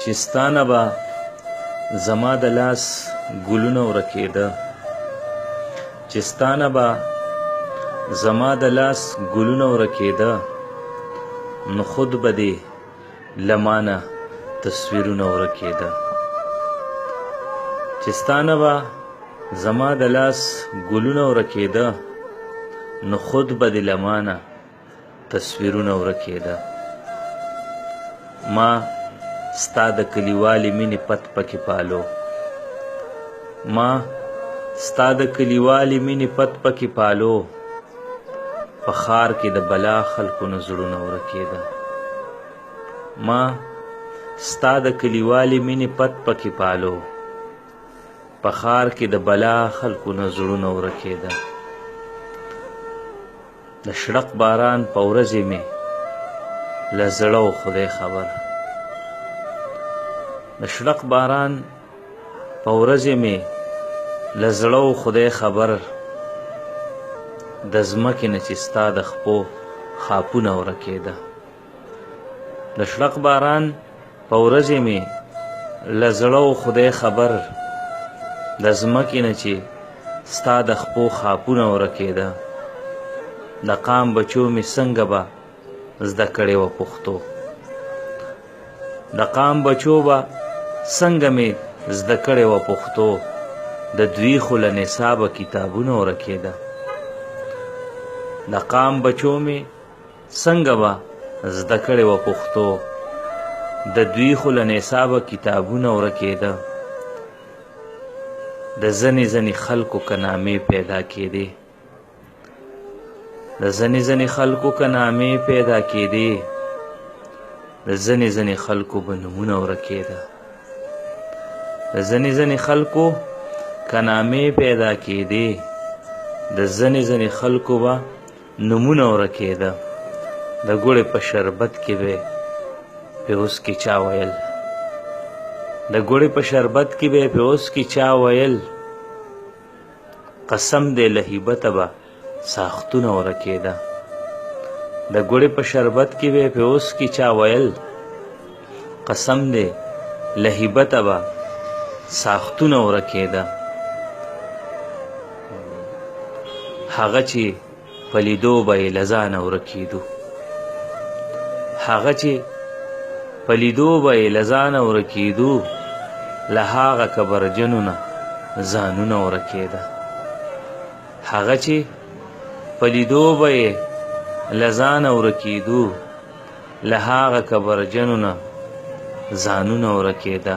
چې ستانه به زما د لاس ګلونه ورکېده، چې ستانه به زما د لاس ګلونه ورکېده، نو خود به دې لمانه تصویرونه ورکېده. چې ستانه به زما د لاس ګلونه ورکېده، نو خود به دې لمانه تصویرونه ورکېده. ما ستا د کلیوالې مینې پت پکې پالو، ما ستا د کلیوالې مینې پت پکې پالو، په ښار کې د بلا خلکو نه زړونه ورکېده. ما ستا د کلیوالې مینې پت پکې پالو، په ښار کې د بلا خلکو نه زړونه ورکېده. د شړق باران په ورځې مې له زړه و خدای خبر، د شړق باران په ورځې مې له زړه و خدای خبر، د ځمکې نه چې ستا د خپو خاپونه ورکېده. د شړق باران په ورځې مې له زړه و خدای خبر، د ځمکې نه چې ستا د خپو خاپونه ورکېده. د قام بچو مې څنګه به زده کړې وه پښتو، د قام بچو به څنګه مې زده کړې وه پښتو، د دوی خو له نصابه کتابونه ورکېده. د قام بچو مې څنګه به زده کړې وه پښتو، د دوی خو له نصابه کتابونه ورکېده. د ځنې ځنې خلکو که نامې پیدا کېدې، د ځنې ځنې خلکو که نامې پیدا کېدې، د ځنې ځنې خلکو به نومونه ورکېده. د ځنې ځنې خلکو که نامې پیدا کېدې، د ځنې ځنې خلکو به نومونه ورکېده. د ګوړې په شربت کې به په اوس کې چا ویل، د ګوړې په شربت کې به په اوس کې چا ویل، قسم دې له هیبته به ساختونه ورکېده. د ګوړې په شربت کې به په اوس کې چا ویل، قسم دې له هیبته به ساختونه ورکېده. هغه چې په لیدو به یې له ځانه ورکېدو، هغه چې په لیدو به یې له ځانه ورکېدو، له هغه کبرجنو نه ځانونه ورکېده. هغه چې په لیدو به یې له ځانه ورکېدو، له هغه کبرجنو نه ځانونه ورکېده.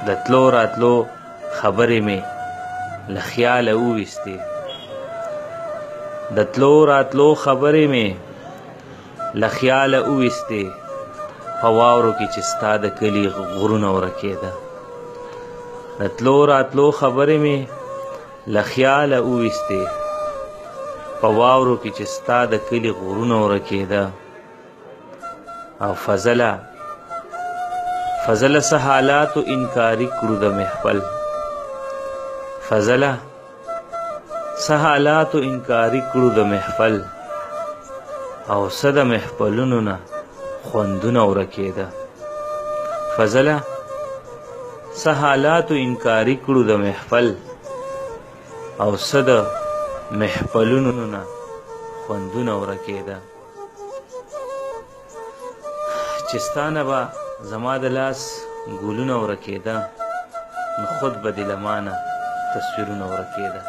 د تلو راتلو خبرې مې له خیاله وویستې، د تلو راتلو خبرې مې له خیاله وویستې، په واورو کې چې ستا د کلي غرونه ورکېده. د تلو راتلو خبرې مې له خیاله وویستې، په واورو کې چې ستا د کلي غرونه ورکېده. او فضله څه حالاتو انکاري کړو د محفل، فضله څه حالاتو انکاري کړو د محفل، او څه د محفلونو نه خوندونه ورکېده. فضله څه حالاتو انکاري کړو د محفل، او څه د محفلونو نه خوندونه ورکېده. چې ستانه به زما د لاس ګلونه ورکېده، نو خود به دې له مانه تصویرونه ورکېده.